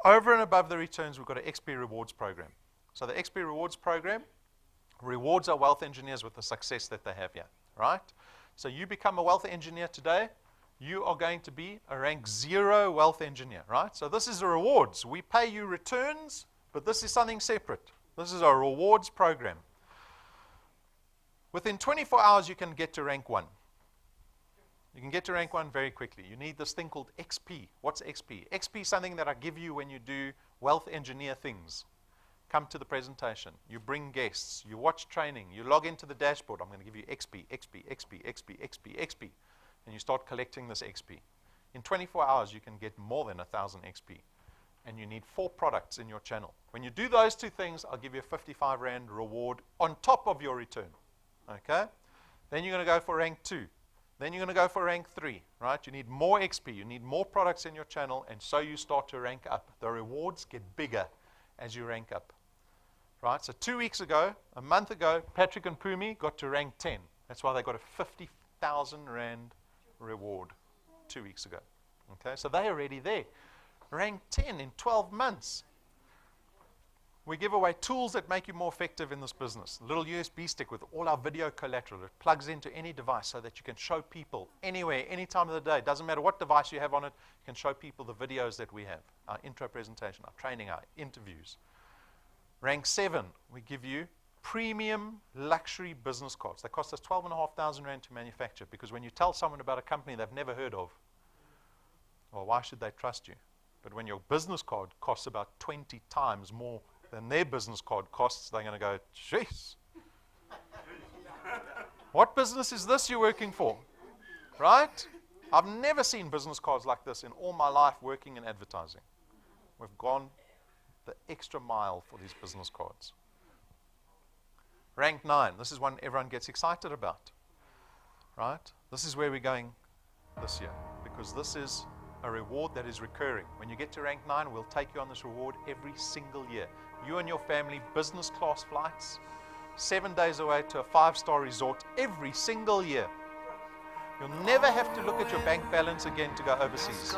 Over and above the returns, we've got an XP Rewards program. So the XP Rewards program rewards our wealth engineers with the success that they have here, right? So you become a wealth engineer today, you are going to be a rank 0 wealth engineer, right? So this is the rewards. We pay you returns, but this is something separate. This is a rewards program. Within 24 hours, you can get to rank 1. You can get to rank 1 very quickly. You need this thing called XP. What's XP? XP is something that I give you when you do wealth engineer things. Come to the presentation. You bring guests. You watch training. You log into the dashboard. I'm going to give you XP, XP, XP, XP, XP, XP. And you start collecting this XP. In 24 hours, you can get more than 1,000 XP. And you need 4 products in your channel. When you do those 2 things, I'll give you a 55 Rand reward on top of your return. Okay? Then you're going to go for rank 2. Then you're going to go for rank 3, right? You need more XP. You need more products in your channel, and so you start to rank up. The rewards get bigger as you rank up, right? So 2 weeks ago, a month ago, Patrick and Pumi got to rank 10. That's why they got a 50,000 Rand reward 2 weeks ago. Okay, so they're already there. Rank 10 in 12 months. We give away tools that make you more effective in this business. A little USB stick with all our video collateral. It plugs into any device so that you can show people anywhere, any time of the day. Doesn't matter what device you have on it, you can show people the videos that we have. Our intro presentation, our training, our interviews. Rank 7, we give you premium luxury business cards. They cost us 12,500 Rand to manufacture, because when you tell someone about a company they've never heard of, well, why should they trust you? But when your business card costs about 20 times more than their business card costs, they're going to go, jeez, what business is this you're working for? Right? I've never seen business cards like this in all my life working in advertising. We've gone the extra mile for these business cards. Rank 9, this is one everyone gets excited about. Right? This is where we're going this year, because this is a reward that is recurring. When you get to rank 9, we'll take you on this reward every single year. You and your family, business class flights, 7 days away to a 5-star resort every single year. You'll never have to look at your bank balance again to go overseas.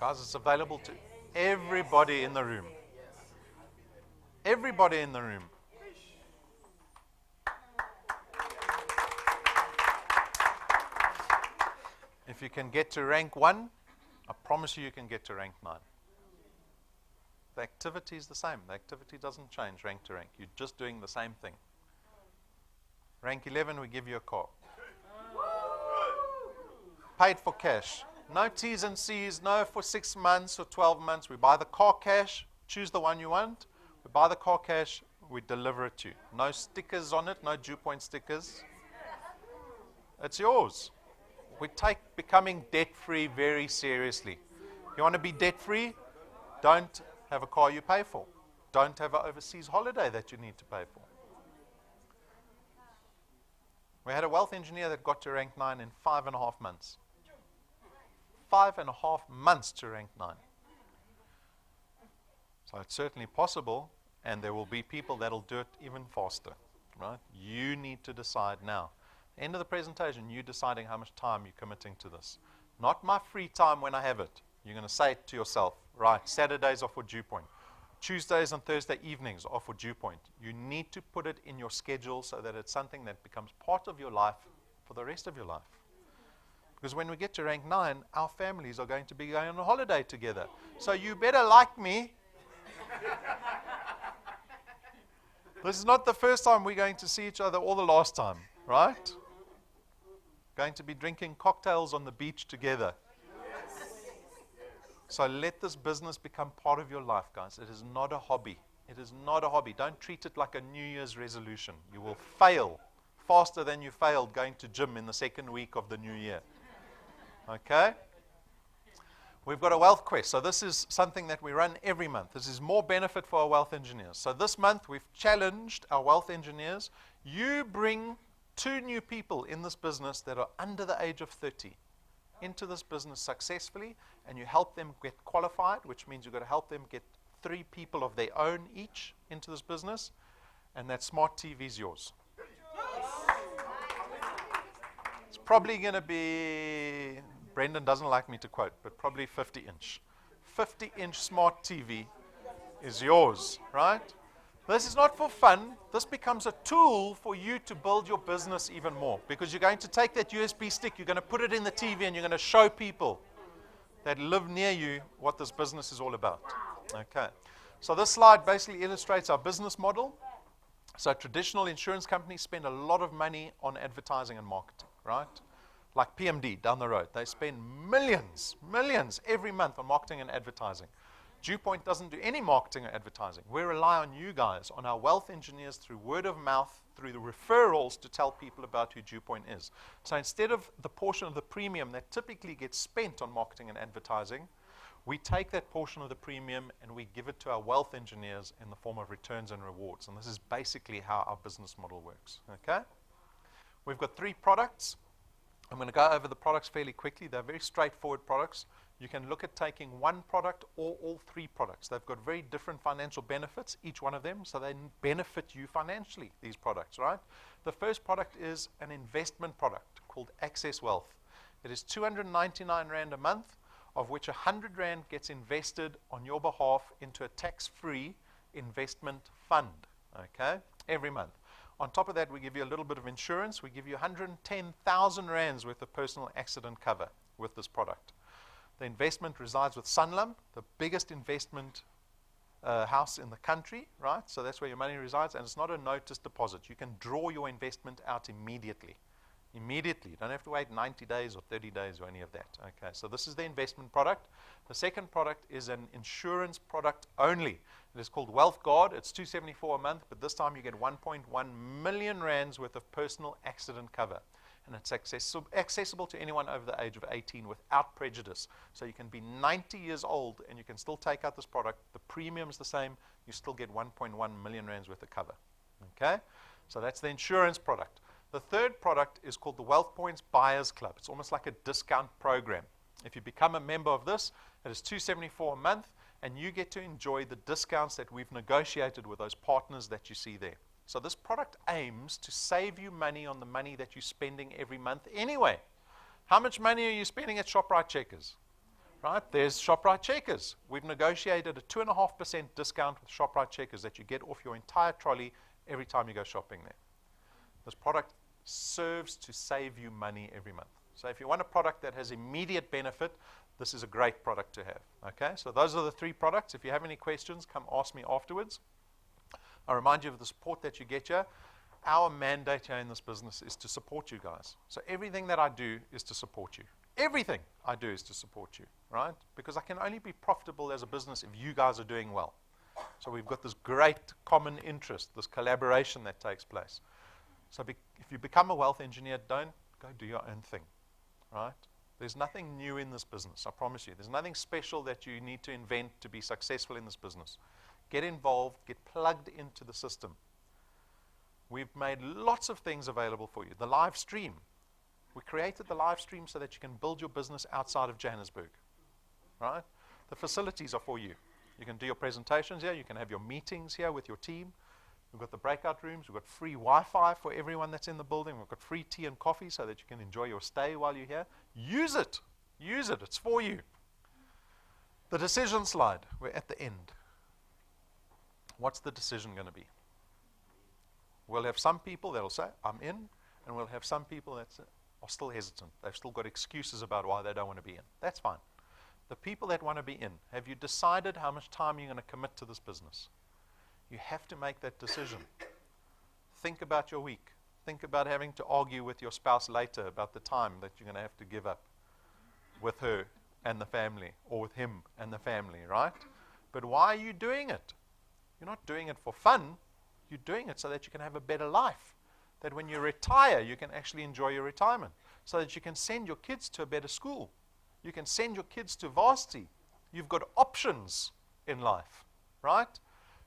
Guys, it's available to everybody in the room. Everybody in the room. If you can get to rank 1, I promise you can get to rank 9. The activity is the same. The activity doesn't change rank to rank. You're just doing the same thing. Rank 11, we give you a car. Paid for cash. No T's and C's, no for 6 months or 12 months. We buy the car cash, choose the one you want. We buy the car cash, we deliver it to you. No stickers on it, no DuePoint stickers. It's yours. We take becoming debt-free very seriously. You want to be debt-free? Don't have a car you pay for. Don't have an overseas holiday that you need to pay for. We had a wealth engineer that got to rank 9 in 5.5 months. 5.5 months to rank 9. So it's certainly possible, and there will be people that will do it even faster. Right? You need to decide now. End of the presentation, you deciding how much time you're committing to this. Not my free time when I have it. You're going to say it to yourself, right, Saturdays are for DuePoint. Tuesdays and Thursday evenings are for DuePoint. You need to put it in your schedule so that it's something that becomes part of your life for the rest of your life. Because when we get to rank 9, our families are going to be going on a holiday together. So you better like me. This is not the first time we're going to see each other or the last time, right? Going to be drinking cocktails on the beach together. So let this business become part of your life, guys. It is not a hobby. It is not a hobby. Don't treat it like a New Year's resolution. You will fail faster than you failed going to gym in the second week of the new year. Okay? We've got a wealth quest. So this is something that we run every month. This is more benefit for our wealth engineers. So this month we've challenged our wealth engineers. You bring 2 new people in this business that are under the age of 30 into this business successfully, and you help them get qualified, which means you've got to help them get 3 people of their own each into this business, and that smart TV is yours. It's probably going to be, Brendan doesn't like me to quote, but probably 50-inch. 50-inch smart TV is yours, right? This is not for fun. This becomes a tool for you to build your business even more, because you're going to take that USB stick, you're going to put it in the TV, and you're going to show people that live near you what this business is all about. Okay. So this slide basically illustrates our business model. So traditional insurance companies spend a lot of money on advertising and marketing, right? Like PMD down the road. They spend millions every month on marketing and advertising. DuePoint doesn't do any marketing or advertising. We rely on you guys, on our wealth engineers, through word of mouth, through the referrals, to tell people about who DuePoint is. So instead of the portion of the premium that typically gets spent on marketing and advertising, we take that portion of the premium and we give it to our wealth engineers in the form of returns and rewards. And this is basically how our business model works. Okay? We've got 3 products. I'm going to go over the products fairly quickly. They're very straightforward products. You can look at taking one product or all 3 products. They've got very different financial benefits, each one of them, so they benefit you financially, these products, right? The first product is an investment product called Access Wealth. It is 299 Rand a month, of which 100 Rand gets invested on your behalf into a tax-free investment fund, okay, every month. On top of that, we give you a little bit of insurance. We give you 110,000 Rands worth of personal accident cover with this product. The investment resides with Sanlam, the biggest investment house in the country, right? So that's where your money resides, and it's not a notice deposit. You can draw your investment out immediately. Immediately. You don't have to wait 90 days or 30 days or any of that. Okay, so this is the investment product. The second product is an insurance product only. It is called Wealth Guard. It's 274 a month, but this time you get 1.1 million Rands worth of personal accident cover. And it's accessible to anyone over the age of 18 without prejudice. So you can be 90 years old and you can still take out this product. The premium's the same. You still get 1.1 million Rands worth of cover. Okay? So that's the insurance product. The third product is called the Wealth Points Buyers Club. It's almost like a discount program. If you become a member of this, it is $274 a month, and you get to enjoy the discounts that we've negotiated with those partners that you see there. So this product aims to save you money on the money that you're spending every month anyway. How much money are you spending at ShopRite Checkers? Right? There's ShopRite Checkers. We've negotiated a 2.5% discount with ShopRite Checkers that you get off your entire trolley every time you go shopping there. This product serves to save you money every month. So if you want a product that has immediate benefit, this is a great product to have. Okay, so those are the 3 products. If you have any questions, come ask me afterwards. I remind you of the support that you get here. Our mandate here in this business is to support you guys. So everything that I do is to support you. Everything I do is to support you, right? Because I can only be profitable as a business if you guys are doing well. So we've got this great common interest, this collaboration that takes place. So if you become a wealth engineer, don't go do your own thing, right? There's nothing new in this business, I promise you. There's nothing special that you need to invent to be successful in this business. Get involved, get plugged into the system. We've made lots of things available for you. The live stream. We created the live stream so that you can build your business outside of Johannesburg, right? The facilities are for you. You can do your presentations here. You can have your meetings here with your team. We've got the breakout rooms. We've got free Wi-Fi for everyone that's in the building. We've got free tea and coffee so that you can enjoy your stay while you're here. Use it. Use it. It's for you. The decision slide. We're at the end. What's the decision going to be? We'll have some people that will say, I'm in, and we'll have some people that are still hesitant. They've still got excuses about why they don't want to be in. That's fine. The people that want to be in, have you decided how much time you're going to commit to this business? You have to make that decision. Think about your week. Think about having to argue with your spouse later about the time that you're going to have to give up with her and the family, or with him and the family, right? But why are you doing it? You're not doing it for fun. You're doing it so that you can have a better life. That when you retire, you can actually enjoy your retirement. So that you can send your kids to a better school. You can send your kids to varsity. You've got options in life, right?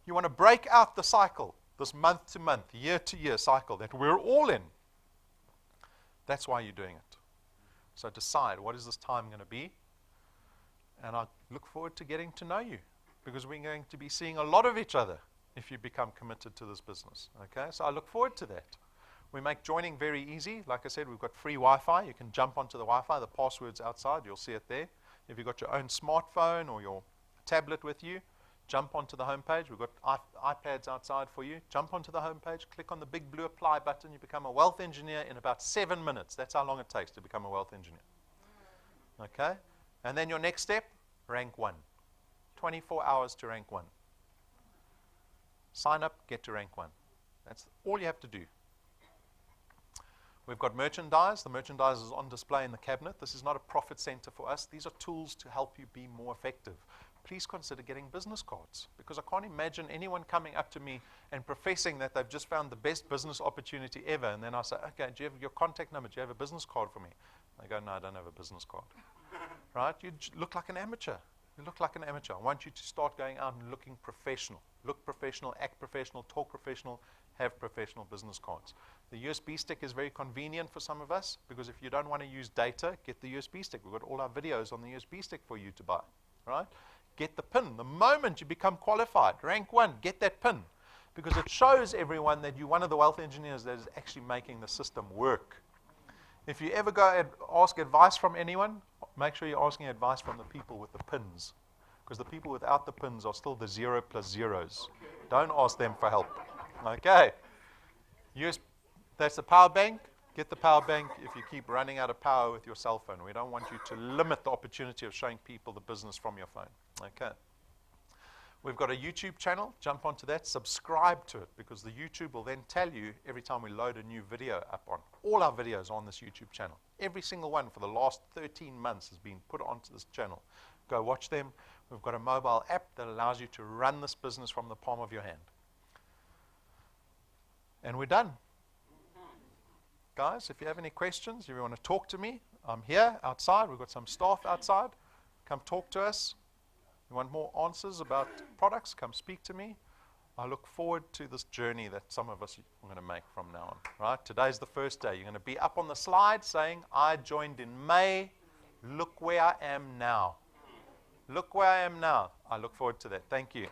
You want to break out the cycle, this month-to-month, year-to-year cycle that we're all in. That's why you're doing it. So decide, what is this time going to be? And I look forward to getting to know you, because we're going to be seeing a lot of each other if you become committed to this business. Okay, so I look forward to that. We make joining very easy. Like I said, we've got free Wi-Fi. You can jump onto the Wi-Fi. The password's outside. You'll see it there. If you've got your own smartphone or your tablet with you, jump onto the homepage. We've got iPads outside for you. Jump onto the homepage. Click on the big blue apply button. You become a wealth engineer in about 7 minutes. That's how long it takes to become a wealth engineer. Okay? And then your next step, rank 1. 24 hours to rank 1. Sign up, get to rank 1. That's all you have to do. We've got merchandise. The merchandise is on display in the cabinet. This is not a profit center for us. These are tools to help you be more effective. Please consider getting business cards, because I can't imagine anyone coming up to me and professing that they've just found the best business opportunity ever, and then I say, okay, do you have your contact number? Do you have a business card for me? They go, no, I don't have a business card. Right? You look like an amateur. You look like an amateur. I want you to start going out and looking professional. Look professional, act professional, talk professional, have professional business cards. The USB stick is very convenient for some of us, because if you don't want to use data, get the USB stick. We've got all our videos on the USB stick for you to buy. Right? Get the pin. The moment you become qualified, rank 1, get that pin, because it shows everyone that you're one of the wealth engineers that is actually making the system work. If you ever go and ask advice from anyone, make sure you're asking advice from the people with the pins, because the people without the pins are still the 0 plus zeros. Okay. Don't ask them for help. Okay. That's the power bank. Get the power bank if you keep running out of power with your cell phone. We don't want you to limit the opportunity of showing people the business from your phone. Okay. We've got a YouTube channel. Jump onto that. Subscribe to it, because the YouTube will then tell you every time we load a new video up on. All our videos on this YouTube channel. Every single one for the last 13 months has been put onto this channel. Go watch them. We've got a mobile app that allows you to run this business from the palm of your hand. And we're done. Guys, if you have any questions, if you want to talk to me, I'm here outside. We've got some staff outside. Come talk to us. You want more answers about products, come speak to me. I look forward to this journey that some of us are going to make from now on. Right? Today's the first day. You're going to be up on the slide saying, I joined in May. Look where I am now. Look where I am now. I look forward to that. Thank you.